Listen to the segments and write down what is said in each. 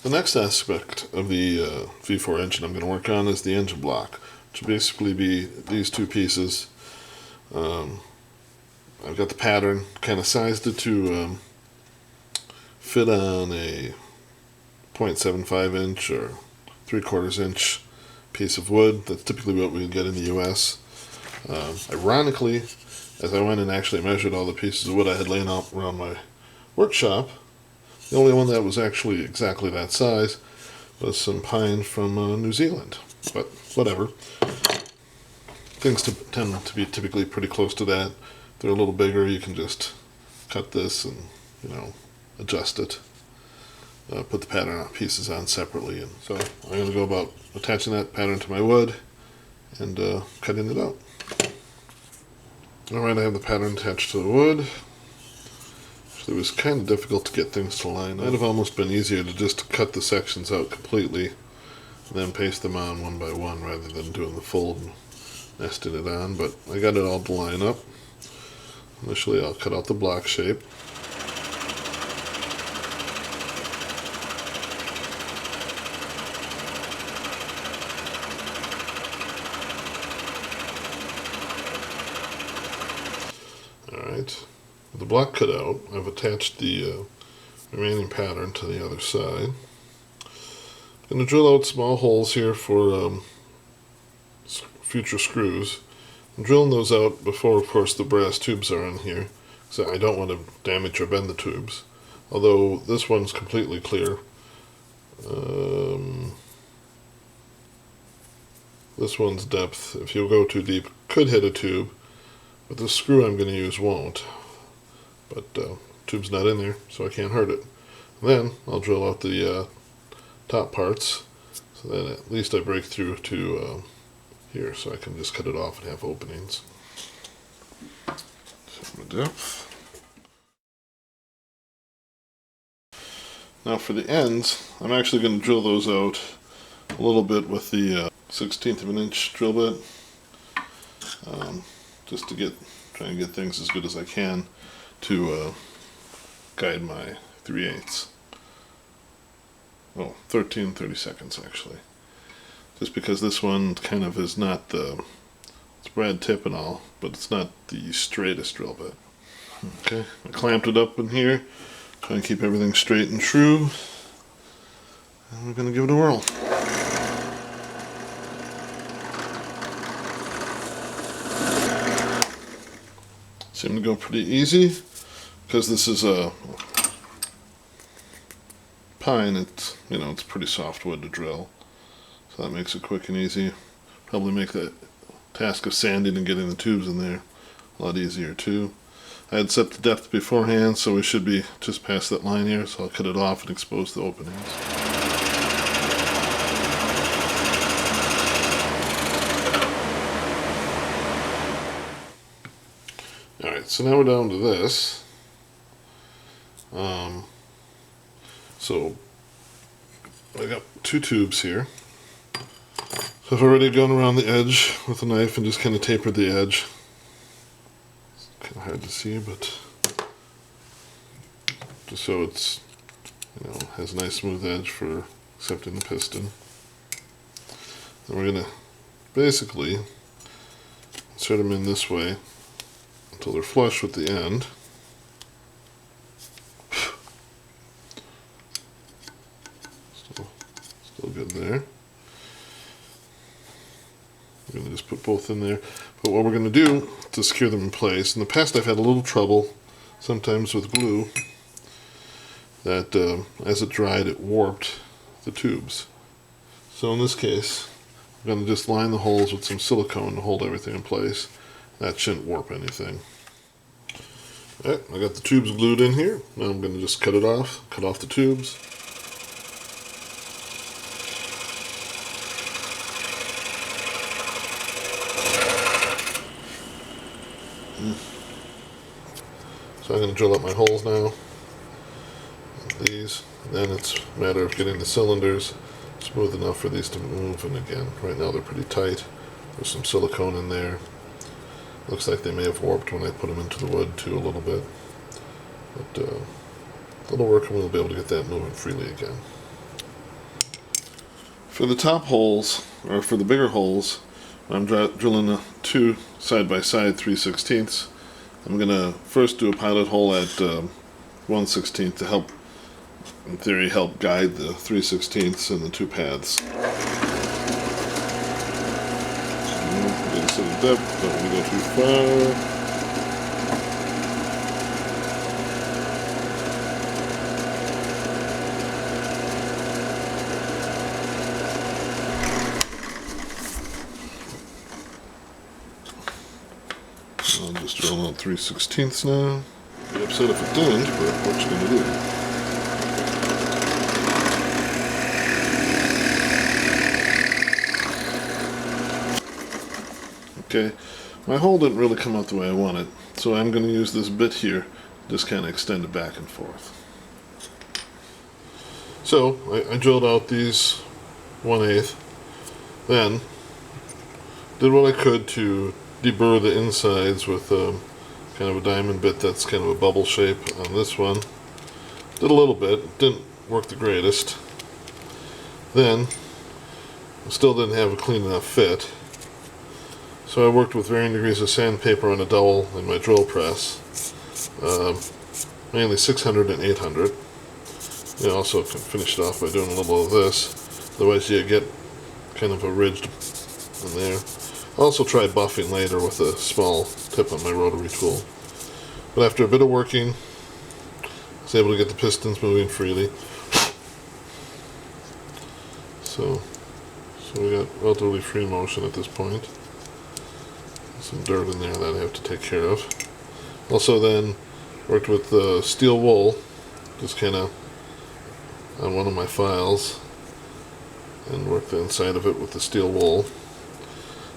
The next aspect of the V4 engine I'm going to work on is the engine block, which will basically be these two pieces. I've got the pattern, kind of sized it to fit on a 0.75 inch or 3/4 inch piece of wood. That's typically what we would get in the US. Ironically, as I went and actually measured all the pieces of wood I had laying out around my workshop, the only one that was actually exactly that size was some pine from New Zealand. But whatever. Things tend to be typically pretty close to that. If they're a little bigger, you can just cut this and, adjust it. Put the pattern pieces on separately. And so I'm going to go about attaching that pattern to my wood and cutting it out. Alright, I have the pattern attached to the wood. It was kind of difficult to get things to line up. It might have almost been easier to just cut the sections out completely and then paste them on one by one rather than doing the fold and nesting it on, but I got it all to line up. Initially I'll cut out the block shape. Alright. With the block cut out, I've attached the remaining pattern to the other side. I'm going to drill out small holes here for future screws. I'm drilling those out before, of course, the brass tubes are in here, so I don't want to damage or bend the tubes. Although this one's completely clear. This one's depth, if you go too deep, could hit a tube, but the screw I'm going to use won't. But tube's not in there, so I can't hurt it. And then I'll drill out the top parts, so that at least I break through to here, so I can just cut it off and have openings. Same depth. Now for the ends, I'm actually going to drill those out a little bit with the 1/16 of an inch drill bit, just to try and get things as good as I can to guide my 3/8. Oh, 13/32 actually. Just because this one kind of is not it's brad tip and all, but it's not the straightest drill bit. Okay, I clamped it up in here, trying to keep everything straight and true, and we're going to give it a whirl. Seemed to go pretty easy. Because this is a pine, it's pretty soft wood to drill, so that makes it quick and easy. Probably make the task of sanding and getting the tubes in there a lot easier too. I had set the depth beforehand, so we should be just past that line here, so I'll cut it off and expose the openings. Alright, so now we're down to this. So I got two tubes here. So I've already gone around the edge with a knife and just kind of tapered the edge. It's kind of hard to see, but just so it's, has a nice smooth edge for accepting the piston. Then we're going to basically insert them in this way until they're flush with the end. Still good there. We're going to just put both in there. But what we're going to do to secure them in place, in the past I've had a little trouble sometimes with glue, that as it dried it warped the tubes. So in this case, I'm going to just line the holes with some silicone to hold everything in place. That shouldn't warp anything. Alright, I got the tubes glued in here. Now I'm going to just cut off the tubes. So I'm going to drill up my holes now, like these, and then it's a matter of getting the cylinders smooth enough for these to move. And again, right now they're pretty tight. There's some silicone in there. Looks like they may have warped when I put them into the wood too a little bit, but a little work and we'll be able to get that moving freely again. For the top holes, or for the bigger holes, I'm drilling two side-by-side 3/16. I'm going to first do a pilot hole at 1/16 to help, in theory, help guide the 3/16 and the two paths. Get a set of depth, don't want to go too far. I'm just drilling on 3/16 now. I'd be upset if it didn't, but what you gonna do? Okay, my hole didn't really come out the way I wanted, so I'm going to use this bit here, just kind of extend it back and forth. So I drilled out these 1/8, then did what I could to deburr the insides with kind of a diamond bit that's kind of a bubble shape on this one. Did a little bit, didn't work the greatest. Then I still didn't have a clean enough fit, so I worked with varying degrees of sandpaper on a dowel in my drill press, mainly 600 and 800. You also can finish it off by doing a little of this, otherwise you get kind of a ridged in there. I also tried buffing later with a small tip on my rotary tool. But after a bit of working, I was able to get the pistons moving freely. So we got relatively free motion at this point. Some dirt in there that I have to take care of. Also then worked with steel wool, just kind of on one of my files, and worked the inside of it with the steel wool.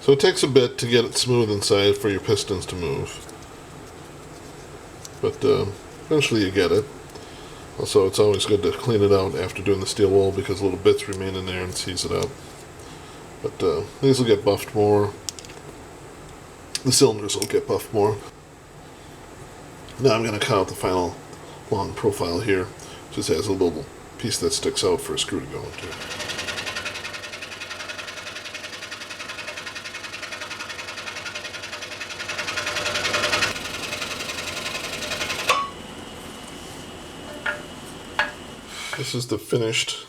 So it takes a bit to get it smooth inside for your pistons to move. But eventually you get it. Also, it's always good to clean it out after doing the steel wool because little bits remain in there and seize it up. But these will get buffed more. The cylinders will get buffed more. Now I'm going to cut out the final long profile here. Just has a little piece that sticks out for a screw to go into. This is the finished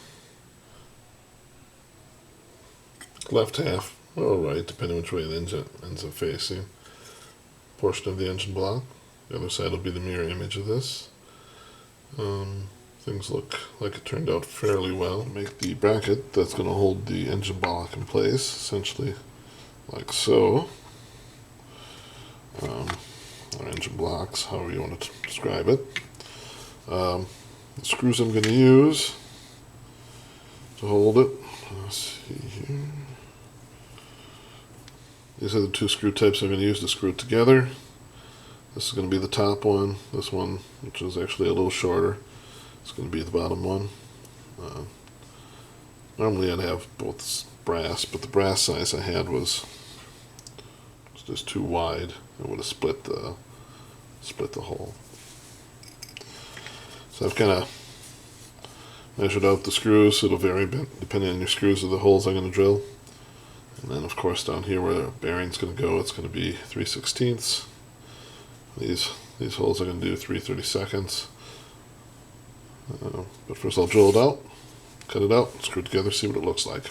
left half, or right, depending which way the engine ends up facing, portion of the engine block. The other side will be the mirror image of this. Things look like it turned out fairly well. Make the bracket that's going to hold the engine block in place, essentially like so. Or engine blocks, however you want to describe it. The screws I'm going to use to hold it, let's see here. These are the two screw types I'm going to use to screw it together. This is going to be the top one. This one, which is actually a little shorter, is going to be the bottom one. Normally I'd have both brass, but the brass size I had was just too wide. It would have split the hole. So I've kind of measured out the screws. It'll vary depending on your screws of the holes I'm going to drill. And then of course down here where the bearing's going to go, it's going to be 3/16. These holes are going to do 3/32. But first I'll drill it out, cut it out, screw it together, see what it looks like.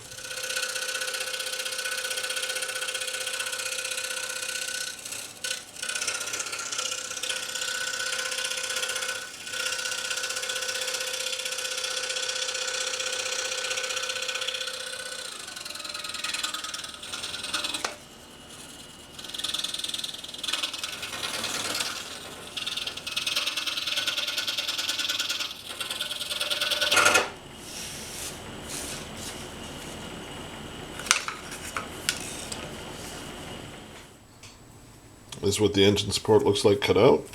This is what the engine support looks like cut out.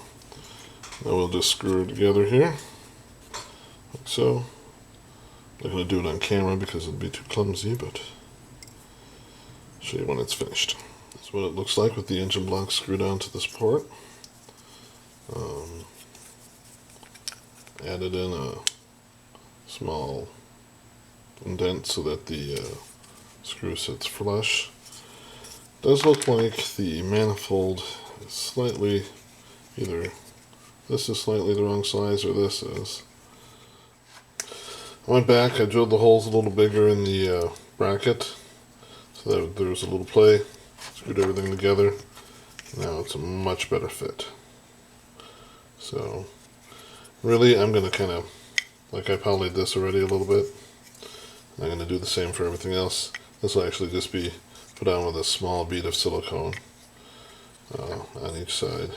Now we'll just screw it together here, like so. I'm not going to do it on camera because it'll be too clumsy, but I'll show you when it's finished. That's what it looks like with the engine block screwed onto the support. Added in a small indent so that the screw sits flush. Does look like the manifold is slightly, either this is slightly the wrong size or this is. I went back, I drilled the holes a little bigger in the bracket so that there was a little play, screwed everything together. Now it's a much better fit. So really I'm going to kind of, like I polyed this already a little bit, I'm going to do the same for everything else. This will actually just be put on with a small bead of silicone on each side.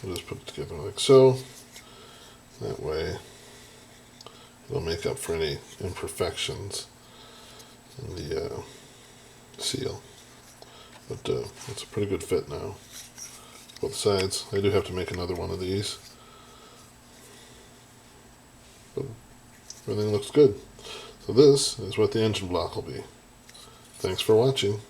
We'll just put it together like so. That way it'll make up for any imperfections in the seal. But it's a pretty good fit now. Both sides. I do have to make another one of these. But everything looks good. So this is what the engine block will be. Thanks for watching.